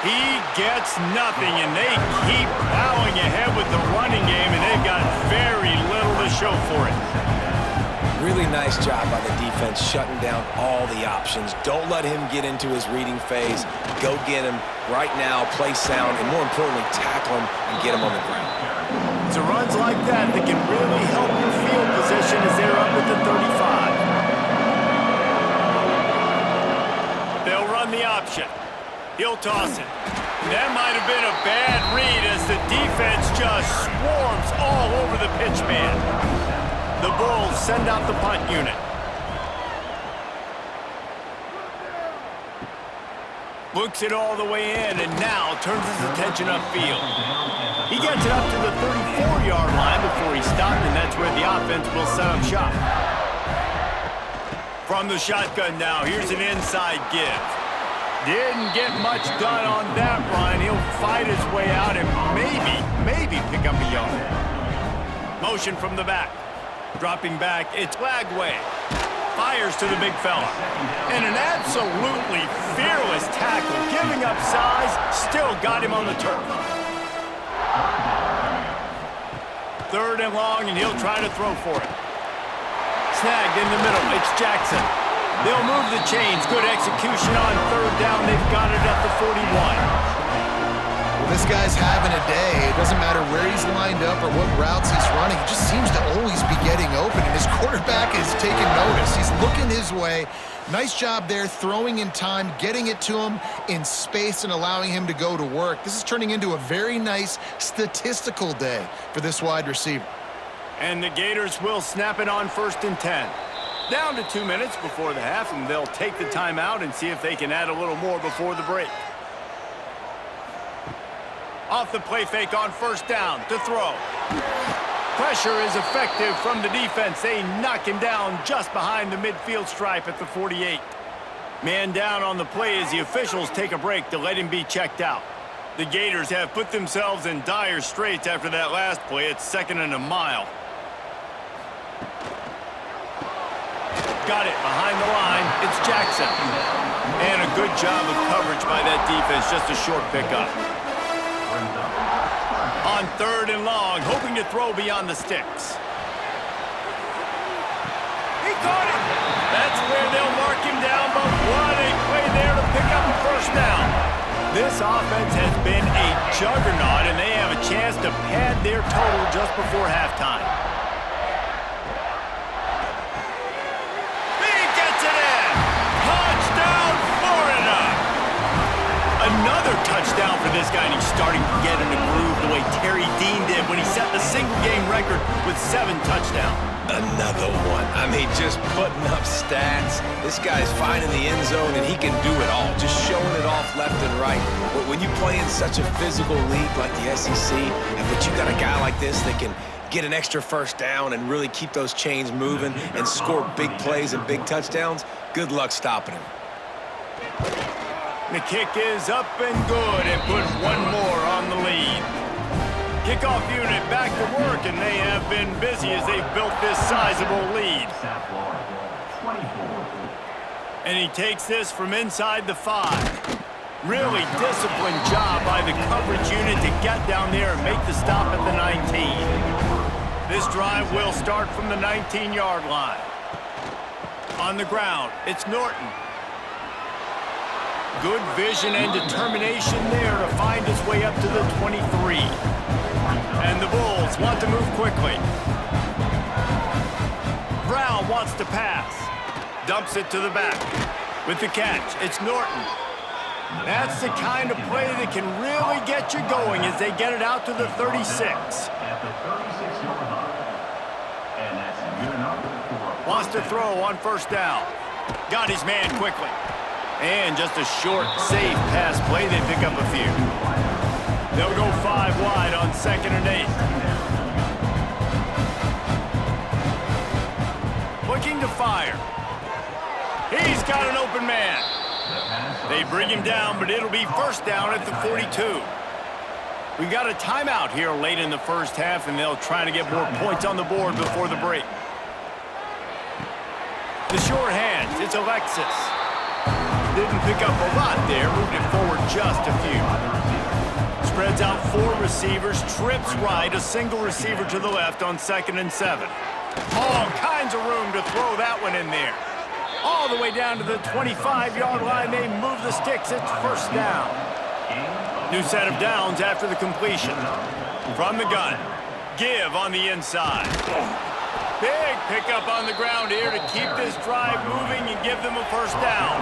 He gets nothing, and they keep plowing ahead with the running game, and they've got very little to show for it. Really nice job by the defense shutting down all the options. Don't let him get into his reading phase. Go get him right now, play sound, and more importantly, tackle him and get him on the ground. It's runs like that that can really help your field position as they're up at the 35. They'll run the option. He'll toss it. That might have been a bad read as the defense just swarms all over the pitch man. The Bulls send out the punt unit. Looks it all the way in and now turns his attention upfield. He gets it up to the 34-yard line before he stopped, and that's where the offense will set up shop. From the shotgun now, here's an inside give. Didn't get much done on that run. He'll fight his way out and maybe pick up a yard. Motion from the back. Dropping back, it's Lagway. Fires to the big fella. And an absolutely fearless tackle. Giving up size, still got him on the turf. 3rd and long, and he'll try to throw for it. Snagged in the middle, it's Jackson. They'll move the chains. Good execution on 3rd down. They've got it at the 41. Well, this guy's having a day. It doesn't matter where he's lined up or what routes he's running. He just seems to always be getting open, and his quarterback is taking notice. He's looking his way. Nice job there, throwing in time, getting it to him in space and allowing him to go to work. This is turning into a very nice statistical day for this wide receiver. And the Gators will snap it on 1st and 10. Down to 2 minutes before the half, and they'll take the timeout and see if they can add a little more before the break. Off the play fake on 1st down to throw. Pressure is effective from the defense. They knock him down just behind the midfield stripe at the 48. Man down on the play as the officials take a break to let him be checked out. The Gators have put themselves in dire straits after that last play. It's 2nd and a mile. Got it behind the line. It's Jackson. And a good job of coverage by that defense. Just a short pickup. On 3rd and long, hoping to throw beyond the sticks. He caught it. That's where they'll mark him down, but what a play there to pick up a 1st down. This offense has been a juggernaut, and they have a chance to pad their total just before halftime. Another touchdown for this guy, and he's starting to get in the groove the way Terry Dean did when he set the single-game record with 7 touchdowns. Another one. I mean, just putting up stats. This guy's finding the end zone, and he can do it all, just showing it off left and right. But when you play in such a physical league like the SEC, but you got a guy like this that can get an extra 1st down and really keep those chains moving and score big plays and big touchdowns, good luck stopping him. The kick is up and good and put one more on the lead. Kickoff unit back to work, and they have been busy as they've built this sizable lead. And he takes this from inside the 5. Really disciplined job by the coverage unit to get down there and make the stop at the 19. This drive will start from the 19-yard line. On the ground, it's Norton. Good vision and determination there to find his way up to the 23. And the Bulls want to move quickly. Brown wants to pass. Dumps it to the back. With the catch, it's Norton. That's the kind of play that can really get you going as they get it out to the 36. Wants to throw on first down. Got his man quickly. And just a short, safe pass play. They pick up a few. They'll go 5 wide on 2nd and 8. Looking to fire. He's got an open man. They bring him down, but it'll be first down at the 42. We've got a timeout here late in the first half, and they'll try to get more points on the board before the break. The short hands, it's Alexis. Didn't pick up a lot there, moved it forward just a few. Spreads out 4 receivers, trips right, a single receiver to the left on 2nd and 7. All kinds of room to throw that one in there. All the way down to the 25-yard line, they move the sticks, it's first down. New set of downs after the completion. From the gun, give on the inside. Big pickup on the ground here to keep this drive moving and give them a first down.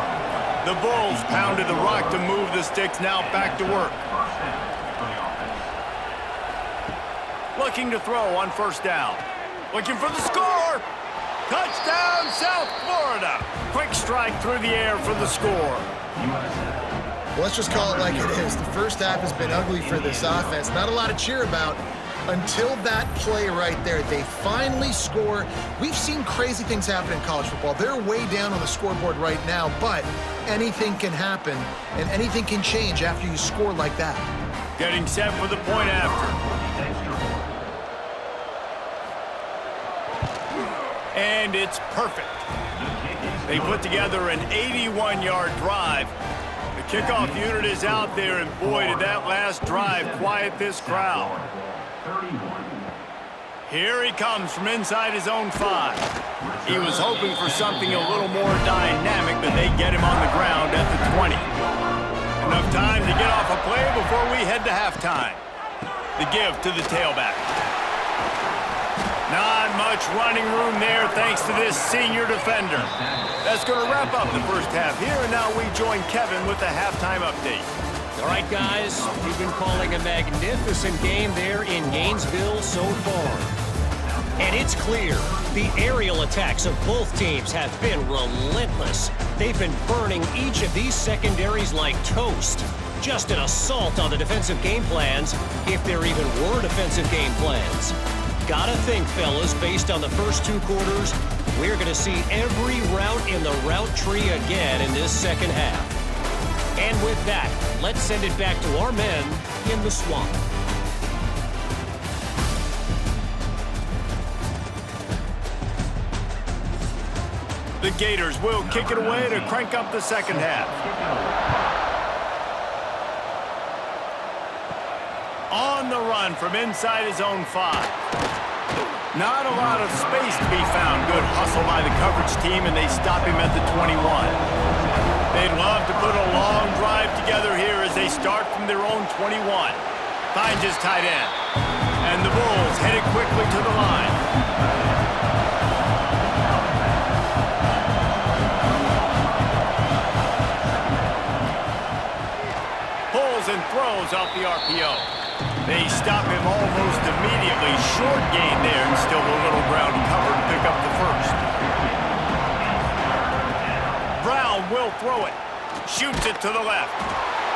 The Bulls pounded the rock to move the sticks, now back to work. Looking to throw on first down. Looking for the score. Touchdown, South Florida. Quick strike through the air for the score. Let's just call it like it is. The first half has been ugly for this offense. Not a lot to cheer about until that play right there. They finally score. We've seen crazy things happen in college football. They're way down on the scoreboard right now, but anything can happen, and anything can change after you score like that. Getting set for the point after. And it's perfect. They put together an 81-yard drive. The kickoff unit is out there, and boy, did that last drive quiet this crowd. Here he comes from inside his own 5. He was hoping for something a little more dynamic, but they get him on the ground at the 20. Enough time to get off a play before we head to halftime. The give to the tailback. Not much running room there thanks to this senior defender. That's going to wrap up the first half here, and now we join Kevin with the halftime update. All right, guys, we've been calling a magnificent game there in Gainesville so far. And it's clear the aerial attacks of both teams have been relentless. They've been burning each of these secondaries like toast. Just an assault on the defensive game plans, if there even were defensive game plans. Gotta think, fellas, based on the first 2 quarters, we're going to see every route in the route tree again in this second half. And with that, let's send it back to our men in the swamp. The Gators will kick it away to crank up the second half. On the run from inside his own 5. Not a lot of space to be found. Good hustle by the coverage team, and they stop him at the 21. They'd love to put a long drive together here as they start from their own 21. Finds his tight end. And the Bulls headed quickly to the line. Pulls and throws off the RPO. They stop him almost immediately. Short gain there, and still a little ground covered to pick up the first. Brown will throw it. Shoots it to the left.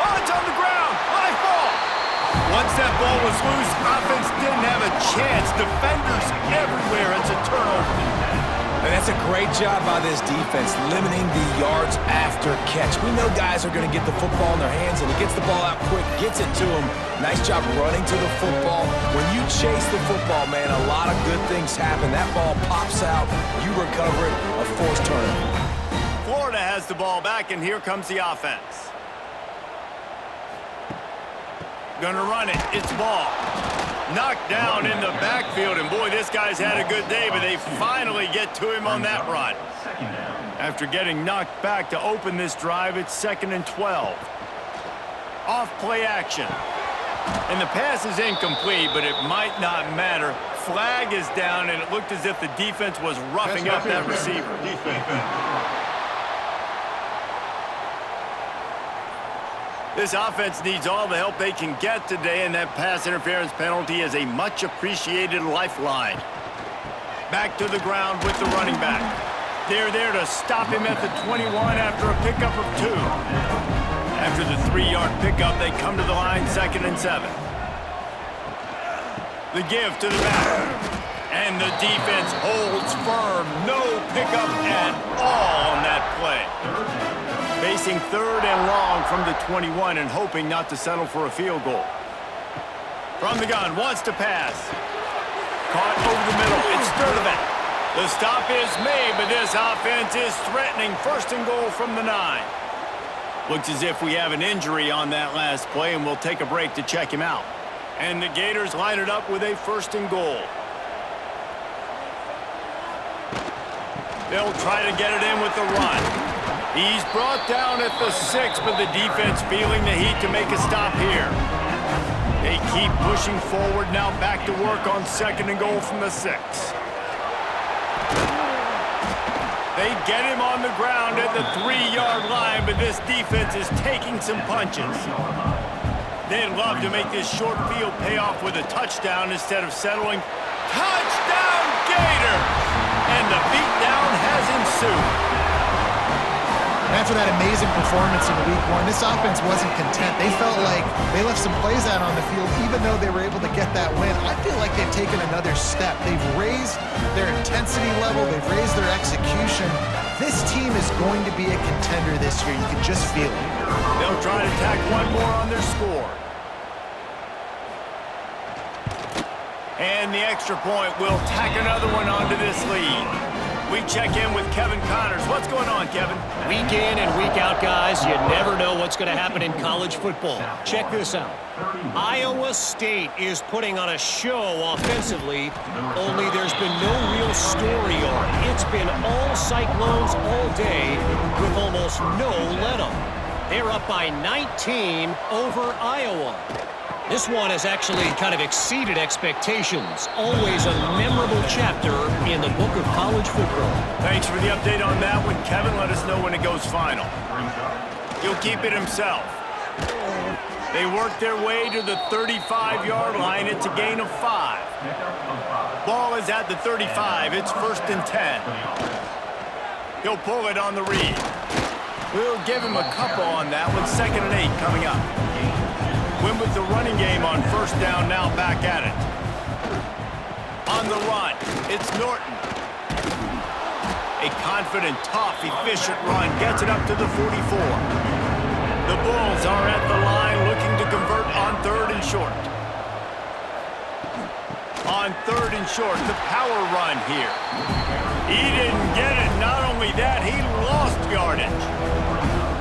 Oh, it's on the ground. High ball. Once that ball was loose, offense didn't have a chance. Defenders everywhere. It's a turnover. And that's a great job by this defense, limiting the yards after catch. We know guys are going to get the football in their hands, and he gets the ball out quick, gets it to him. Nice job running to the football. When you chase the football, man, a lot of good things happen. That ball pops out, you recover it, a forced turnover. Florida has the ball back, and here comes the offense. Gonna run it. It's ball. Knocked down in the backfield, and boy, this guy's had a good day, but they finally get to him on that run. After getting knocked back to open this drive, it's 2nd and 12. Off play action. And the pass is incomplete, but it might not matter. Flag is down, and it looked as if the defense was roughing up that receiver. This offense needs all the help they can get today, and that pass interference penalty is a much-appreciated lifeline. Back to the ground with the running back. They're there to stop him at the 21 after a pickup of 2. After the 3-yard pickup, they come to the line, 2nd and 7. The give to the back. And the defense holds firm. No pickup at all on that play. Facing 3rd and long from the 21 and hoping not to settle for a field goal. From the gun, wants to pass. Caught over the middle. It's Sturdivant. The stop is made, but this offense is threatening 1st and goal from the 9. Looks as if we have an injury on that last play, and we'll take a break to check him out. And the Gators line it up with a 1st and goal. They'll try to get it in with the run. He's brought down at the 6, but the defense feeling the heat to make a stop here. They keep pushing forward, now back to work on 2nd and goal from the 6. They get him on the ground at the 3-yard line, but this defense is taking some punches. They'd love to make this short field pay off with a touchdown instead of settling. Touchdown, Gators! And the beatdown has ensued. After that amazing performance in Week 1, this offense wasn't content. They felt like they left some plays out on the field, even though they were able to get that win. I feel like they've taken another step. They've raised their intensity level. They've raised their execution. This team is going to be a contender this year. You can just feel it. They'll try to tack one more on their score. And the extra point will tack another one onto this lead. We check in with Kevin Connors. What's going on, Kevin? Week in and week out, guys, you never know what's going to happen in college football. Check this out. Iowa State is putting on a show offensively, only there's been no real story arc. It's been all Cyclones all day with almost no let-up. They're up by 19 over Iowa. This one has actually kind of exceeded expectations. Always a memorable chapter in the book of college football. Thanks for the update on that one, Kevin. Let us know when it goes final. He'll keep it himself. They work their way to the 35-yard line. It's a gain of 5. Ball is at the 35. It's 1st and 10. He'll pull it on the read. We'll give him a couple on that one. 2nd and 8 coming up. Win with the running game on 1st down, now back at it. On the run, it's Norton. A confident, tough, efficient run gets it up to the 44. The Bulls are at the line looking to convert on 3rd and short. On 3rd and short, the power run here. He didn't get it. Not only that, he lost yardage.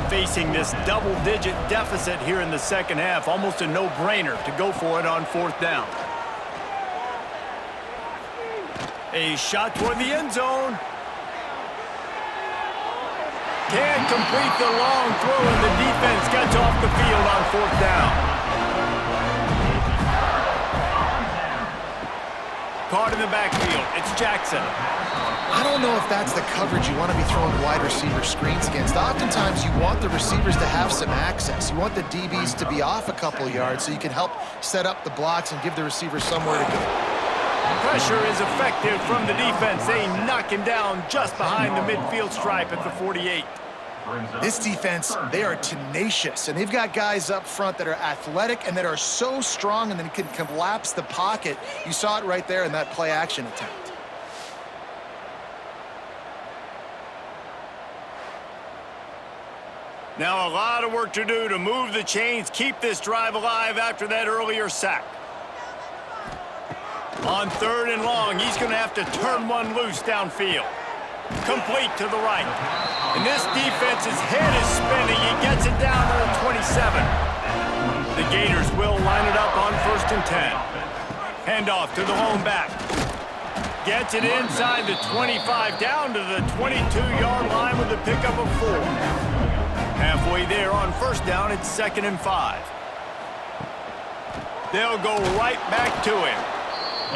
Facing this double-digit deficit here in the 2nd half, almost a no-brainer to go for it on 4th down. A shot toward the end zone. Can't complete the long throw, and the defense gets off the field on 4th down. Caught in the backfield. It's Jackson. I don't know if that's the coverage you want to be throwing wide receiver screens against. Oftentimes, you want the receivers to have some access. You want the DBs to be off a couple yards so you can help set up the blocks and give the receiver somewhere to go. Pressure is effective from the defense. They knock him down just behind the midfield stripe at the 48. This defense, they are tenacious, and they've got guys up front that are athletic and that are so strong and then can collapse the pocket. You saw it right there in that play-action attempt. Now a lot of work to do to move the chains, keep this drive alive after that earlier sack. On 3rd and long, he's going to have to turn one loose downfield. Complete to the right. And this defense's head is spinning. He gets it down to the 27. The Gators will line it up on 1st and 10. Handoff to the lone back. Gets it inside the 25, down to the 22-yard line with a pickup of 4. Halfway there on first down, it's 2nd and 5. They'll go right back to him.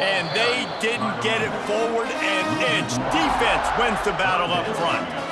And they didn't get it forward an inch. Defense wins the battle up front.